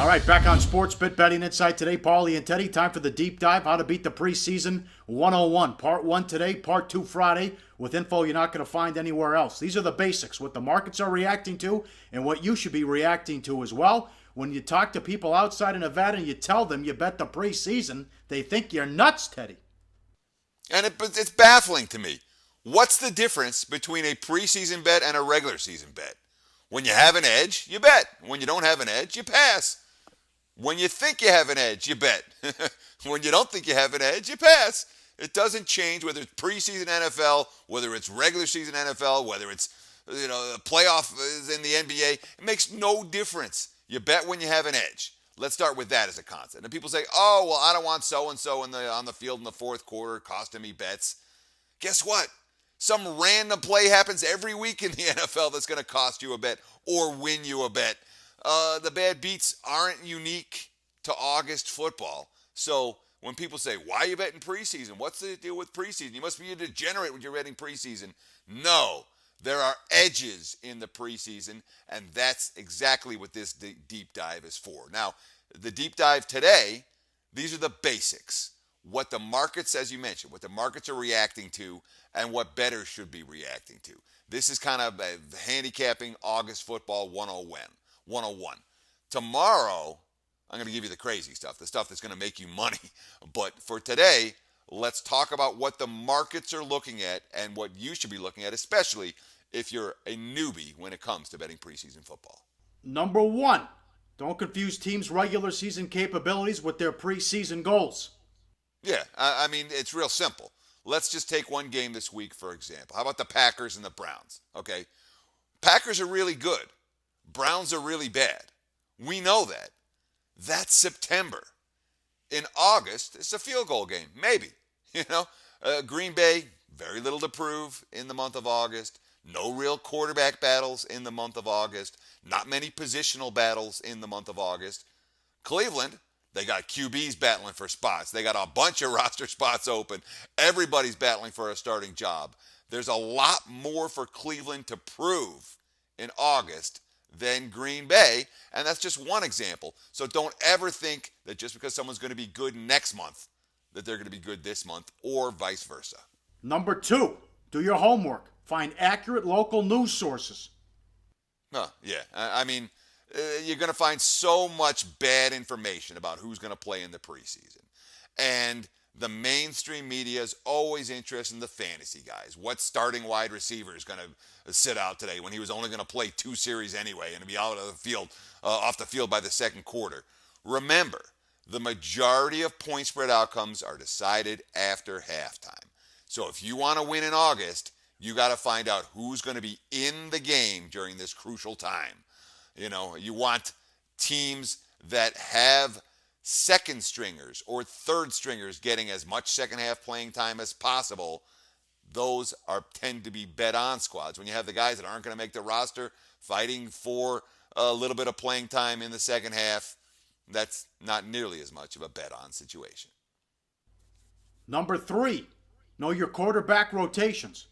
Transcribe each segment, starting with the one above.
All right, back on Sports Bet Betting Insight today. Paulie and Teddy, time for the deep dive. How to beat the preseason 101. Part 1 today, Part 2 Friday, with info you're not going to find anywhere else. These are the basics, what the markets are reacting to and what you should be reacting to as well. When you talk to people outside of Nevada and you tell them you bet the preseason, they think you're nuts, Teddy. And it's baffling to me. What's the difference between a preseason bet and a regular season bet? When you have an edge, you bet. When you don't have an edge, you pass. When you think you have an edge, you bet. When you don't think you have an edge, you pass. It doesn't change whether it's preseason NFL, whether it's regular season NFL, whether it's the playoff is in the NBA. It makes no difference. You bet when you have an edge. Let's start with that as a concept. And people say, "Oh, well, I don't want so-and-so on the field in the fourth quarter costing me bets." Guess what? Some random play happens every week in the NFL that's going to cost you a bet or win you a bet. The bad beats aren't unique to August football. So when people say, "Why are you betting preseason? What's the deal with preseason? You must be a degenerate when you're betting preseason." No, there are edges in the preseason, and that's exactly what this deep dive is for. Now, the deep dive today, these are the basics. What the markets, as you mentioned, what the markets are reacting to and what bettors should be reacting to. This is kind of a handicapping August football 101. Tomorrow, I'm going to give you the crazy stuff, the stuff that's going to make you money. But for today, let's talk about what the markets are looking at and what you should be looking at, especially if you're a newbie when it comes to betting preseason football. Number 1, don't confuse teams' regular season capabilities with their preseason goals. Yeah, I mean, it's real simple. Let's just take one game this week, for example. How about the Packers and the Browns? Okay, Packers are really good. Browns are really bad. We know that. That's September. In August, it's a field goal game, maybe. Green Bay, very little to prove in the month of August. No real quarterback battles in the month of August. Not many positional battles in the month of August. Cleveland, they got QBs battling for spots. They got a bunch of roster spots open. Everybody's battling for a starting job. There's a lot more for Cleveland to prove in August than Green Bay, and that's just one example. So don't ever think that just because someone's going to be good next month, that they're going to be good this month, or vice versa. Number 2, do your homework. Find accurate local news sources. Yeah. I mean, you're going to find so much bad information about who's going to play in the preseason. And the mainstream media is always interested in the fantasy guys. What starting wide receiver is going to sit out today when he was only going to play 2 series anyway and be out of the field, off the field by the second quarter? Remember, the majority of point spread outcomes are decided after halftime. So if you want to win in August, you got to find out who's going to be in the game during this crucial time. You want teams that have second stringers or third stringers getting as much second half playing time as possible. Those tend to be bet on squads. When you have the guys that aren't going to make the roster fighting for a little bit of playing time in the second half, that's not nearly as much of a bet on situation. Number 3, know your quarterback rotations.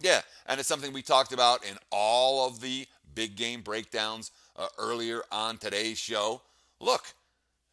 Yeah, and it's something we talked about in all of the big game breakdowns earlier on today's show. Look,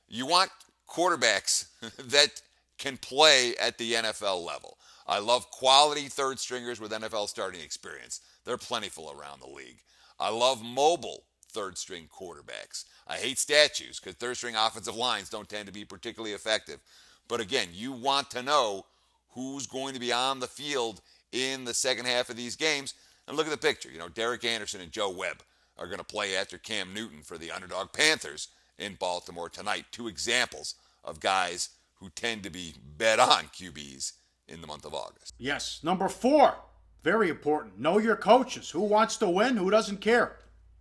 you want quarterbacks that can play at the NFL level. I love quality third stringers with NFL starting experience. They're plentiful around the league. I love mobile third string quarterbacks. I hate statues because third string offensive lines don't tend to be particularly effective. But again, you want to know who's going to be on the field in the second half of these games. And look at the picture. Derek Anderson and Joe Webb are going to play after Cam Newton for the underdog Panthers in Baltimore tonight. 2 examples of guys who tend to be bet on QBs in the month of August. Yes. Number 4, very important. Know your coaches. Who wants to win? Who doesn't care?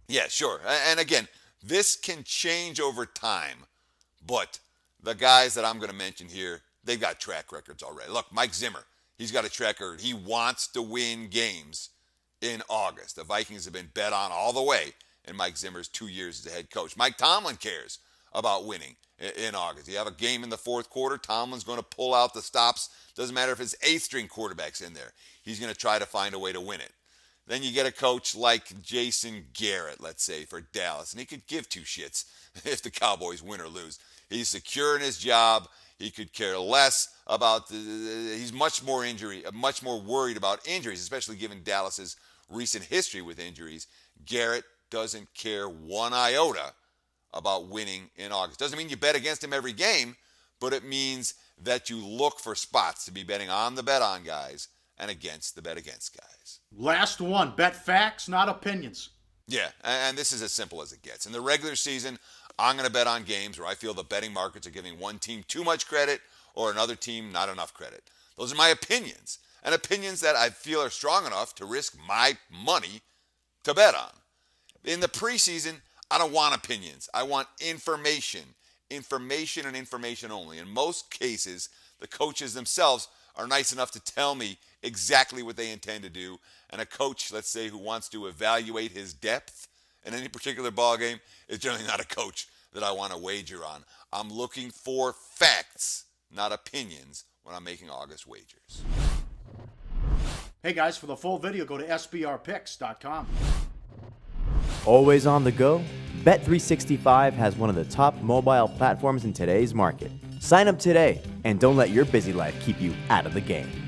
Yeah, sure. And again, this can change over time. But the guys that I'm going to mention here, they've got track records already. Look, Mike Zimmer, he's got a track record. He wants to win games in August. The Vikings have been bet on all the way in Mike Zimmer's 2 years as a head coach. Mike Tomlin cares about winning in August. You have a game in the fourth quarter, Tomlin's going to pull out the stops. Doesn't matter if his 8th string quarterback's in there. He's going to try to find a way to win it. Then you get a coach like Jason Garrett, let's say, for Dallas, and he could give two shits if the Cowboys win or lose. He's secure in his job. He could care less about he's much more worried about injuries, especially given Dallas's recent history with injuries. Garrett doesn't care one iota about winning in August. Doesn't mean you bet against him every game, but it means that you look for spots to be betting on the bet on guys and against the bet against guys. Last one. Bet facts, not opinions. Yeah, and this is as simple as it gets. In the regular season, I'm going to bet on games where I feel the betting markets are giving one team too much credit or another team not enough credit. Those are my opinions, and opinions that I feel are strong enough to risk my money to bet on. In the preseason, I don't want opinions. I want information. Information and information only. In most cases, the coaches themselves are nice enough to tell me exactly what they intend to do. And a coach, let's say, who wants to evaluate his depth in any particular ball game is generally not a coach that I want to wager on. I'm looking for facts, not opinions, when I'm making August wagers. Hey guys, for the full video, go to sbrpicks.com. Always on the go? Bet365 has one of the top mobile platforms in today's market. Sign up today and don't let your busy life keep you out of the game.